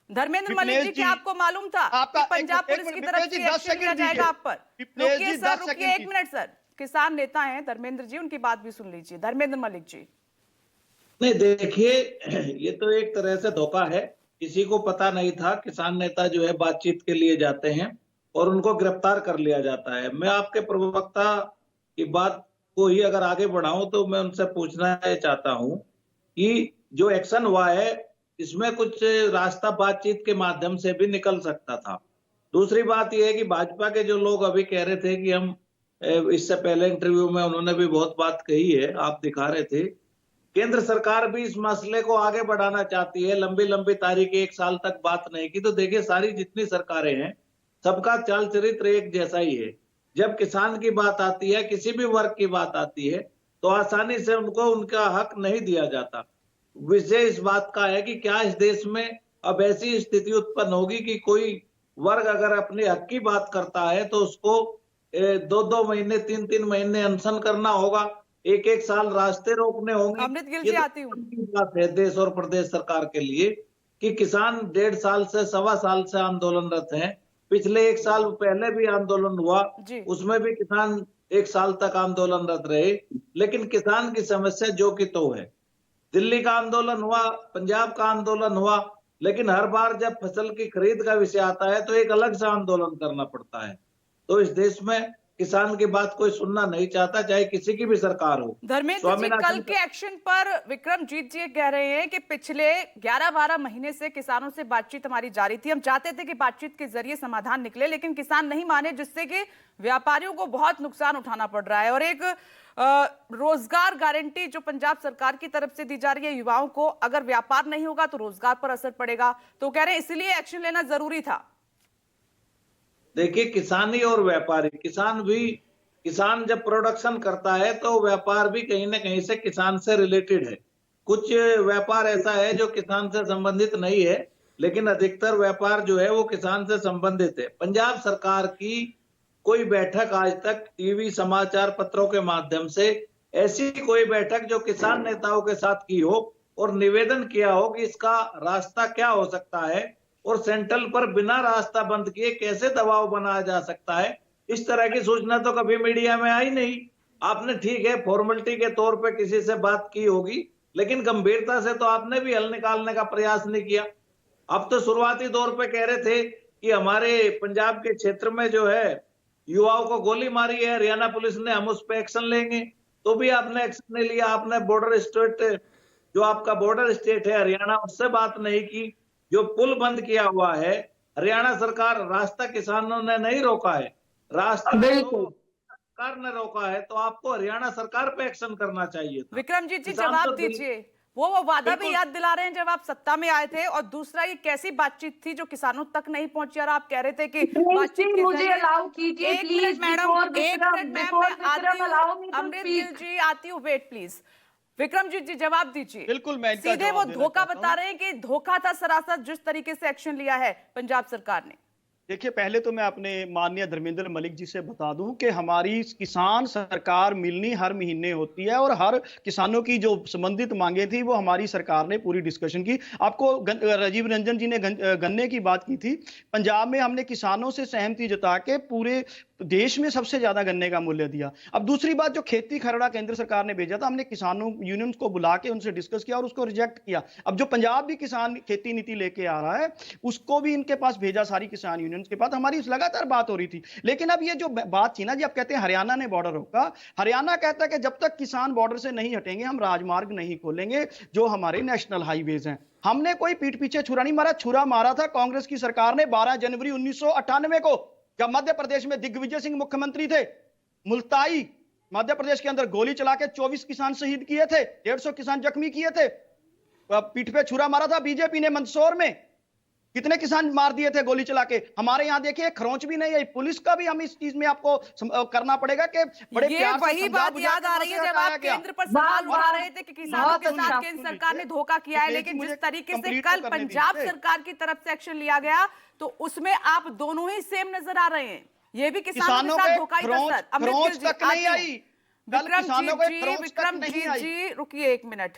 धर्मेंद्र मलिक विप्लेश जी, जी, क्या आपको मालूम था कि पंजाब पुलिस की तरफ से एक्शन लिया जाएगा आप पर? रुकिए सर, रुकिए 1 मिनट सर। किसान नेता हैं धर्मेंद्र जी, उनकी बात भी सुन लीजिए। धर्मेंद्र मलिक जी। नहीं देखिए, ये तो एक तरह से धोखा है। किसी को पता नहीं था। किसान नेता जो है बातचीत के लिए जाते हैं और उनको गिरफ्तार कर लिया जाता है। मैं आपके प्रवक्ता की बात को ही अगर आगे बढ़ाऊं तो मैं उनसे पूछना चाहता हूं कि जो एक्शन हुआ है इसमें कुछ रास्ता बातचीत के माध्यम से भी निकल सकता था। दूसरी बात यह है कि भाजपा के जो लोग अभी कह रहे थे कि हम इससे पहले इंटरव्यू में उन्होंने भी बहुत बात कही है, आप दिखा रहे थे, केंद्र सरकार भी इस मसले को आगे बढ़ाना चाहती है। लंबी लंबी तारीख 1 साल तक बात नहीं की। तो देखिए, सारी जितनी सरकारें हैं सबका चाल चरित्र एक जैसा ही है। जब किसान की बात आती है, किसी भी वर्ग की बात आती है, तो आसानी से उनको उनका हक नहीं दिया जाता। विषय इस बात का है कि क्या इस देश में अब ऐसी स्थिति उत्पन्न होगी कि कोई वर्ग अगर अपने हक की बात करता है तो उसको 2-2 महीने 3-3 महीने अनशन करना होगा, 1-1 साल रास्ते रोकने होंगे। अमृत गिल ये जी, तो आती हूँ। की बात है देश और प्रदेश सरकार के लिए कि किसान 1.5 साल से 1.25 साल से आंदोलनरत हैं। पिछले 1 साल पहले भी आंदोलन हुआ, जी। उसमें भी किसान 1 साल तक आंदोलनरत रहे। लेकिन किसान की समस्या जो कि तो है। दिल्ली का आंदोलन हुआ, पंजाब का आंदोलन हुआ, लेकिन हर बार जब फसल की खरीद का विषय आता है तो एक अलग से आंदोलन करना पड़ता है। तो इस देश में किसान की बात कोई सुनना नहीं चाहता, चाहे किसी की भी सरकार हो। धर्मेंद्र जी, कल के एक्शन पर विक्रमजीत जी कह रहे हैं कि पिछले 11-12 महीने से किसानों से बातचीत हमारी जारी थी। हम चाहते थे कि बातचीत के जरिए समाधान निकले, लेकिन किसान नहीं माने, जिससे कि व्यापारियों को बहुत नुकसान उठाना पड़ रहा है। और एक रोजगार गारंटी जो पंजाब सरकार की तरफ से दी जा रही है युवाओं को, अगर व्यापार नहीं होगा तो रोजगार पर असर पड़ेगा। तो कह रहे हैं इसलिए एक्शन लेना जरूरी था। देखिए, किसानी और व्यापारी, किसान जब प्रोडक्शन करता है तो व्यापार भी कहीं ना कहीं से किसान से रिलेटेड है। कुछ व्यापार ऐसा है जो किसान से संबंधित नहीं है, लेकिन अधिकतर व्यापार जो है वो किसान से संबंधित है। पंजाब सरकार की कोई बैठक आज तक टीवी समाचार पत्रों के माध्यम से, ऐसी कोई बैठक जो किसान नेताओं के साथ की हो और निवेदन किया हो कि इसका रास्ता क्या हो सकता है और सेंट्रल पर बिना रास्ता बंद किए कैसे दबाव बनाया जा सकता है, इस तरह की सूचना तो कभी मीडिया में आई नहीं। आपने ठीक है फॉर्मेलिटी के तौर पे किसी से बात की होगी, लेकिन गंभीरता से तो आपने भी हल निकालने का प्रयास नहीं किया। अब तो शुरुआती दौर पे कह रहे थे कि हमारे पंजाब के क्षेत्र में जो है युवाओं को गोली मारी है हरियाणा पुलिस ने, हम उस पर एक्शन लेंगे। तो भी आपने एक्शन नहीं लिया। आपने बॉर्डर स्टेट, जो आपका बॉर्डर स्टेट है हरियाणा, उससे बात नहीं की। जो पुल बंद किया हुआ है हरियाणा सरकार, रास्ता किसानों ने नहीं रोका है, रास्ता सरकार ने रोका है। तो आपको हरियाणा सरकार पे एक्शन करना चाहिए था। विक्रमजीत जी, जवाब दीजिए। वो वादा भी याद दिला रहे हैं जब आप सत्ता में आए थे, और दूसरा ये कैसी बातचीत थी जो किसानों तक नहीं पहुंची, और आप कह रहे थे कि बातचीत के मुझे अलाउ कीजिए प्लीज। मैडम, एक मिनट मैम, मैं आती हूँ। अमृत गिल जी, आती हूँ, वेट प्लीज। विक्रमजीत जी, जवाब दीजिए। बिल्कुल, मैं सीधे वो धोखा बता रहे हैं कि धोखा था सरासर जिस तरीके से एक्शन लिया है पंजाब सरकार ने। देखिए, पहले तो मैं अपने माननीय धर्मेंद्र मलिक जी से बता दूं कि हमारी किसान सरकार मिलनी हर महीने होती है और हर किसानों की जो संबंधित मांगे थी वो हमारी सरकार ने पूरी डिस्कशन की। आपको राजीव रंजन जी ने गन्ने की बात की थी। पंजाब में हमने किसानों से सहमति जता के पूरे देश में सबसे ज्यादा गन्ने का मूल्य दिया। अब दूसरी बात, जो खेती खरड़ा केंद्र सरकार ने भेजा था, हमने किसानों यूनियंस को बुला के उनसे डिस्कस किया और उसको रिजेक्ट किया। अब जो पंजाब भी किसान खेती नीति लेके आ रहा है उसको भी इनके पास भेजा, सारी किसान यूनियंस के पास हमारी लगातार बात हो रही थी। लेकिन अब ये जो बात थी ना जी, आप कहते हैं हरियाणा ने बॉर्डर रोका। हरियाणा कहता है कि जब तक किसान बॉर्डर से नहीं हटेंगे हम राजमार्ग नहीं खोलेंगे जो हमारे नेशनल हाईवेज हैं। हमने कोई पीठ पीछे छुरा नहीं मारा, छुरा मारा था कांग्रेस की सरकार ने 12 जनवरी 1998 को, जब मध्य प्रदेश में दिग्विजय सिंह मुख्यमंत्री थे। मुल्ताई मध्य प्रदेश के अंदर गोली चला के 24 किसान शहीद किए थे, 150 किसान जख्मी किए थे। पीठ पे छुरा मारा था बीजेपी ने मंदसौर में, कितने किसान मार दिए थे गोली चला के। हमारे यहाँ देखिए खरोंच भी नहीं है। पुलिस का भी हम इस चीज में आपको करना पड़ेगा कि बड़े प्यार से वही बात याद आ रही है जब आप केंद्र पर सवाल उठा रहे थे कि किसानों के साथ केंद्र सरकार ने धोखा किया है, लेकिन जिस तरीके से कल पंजाब सरकार की तरफ से एक्शन लिया गया तो उसमें आप दोनों ही सेम नजर आ रहे हैं। ये भी किसानों के साथ धोखा ही था सर। विक्रमजीत जी, रुकिए 1 मिनट।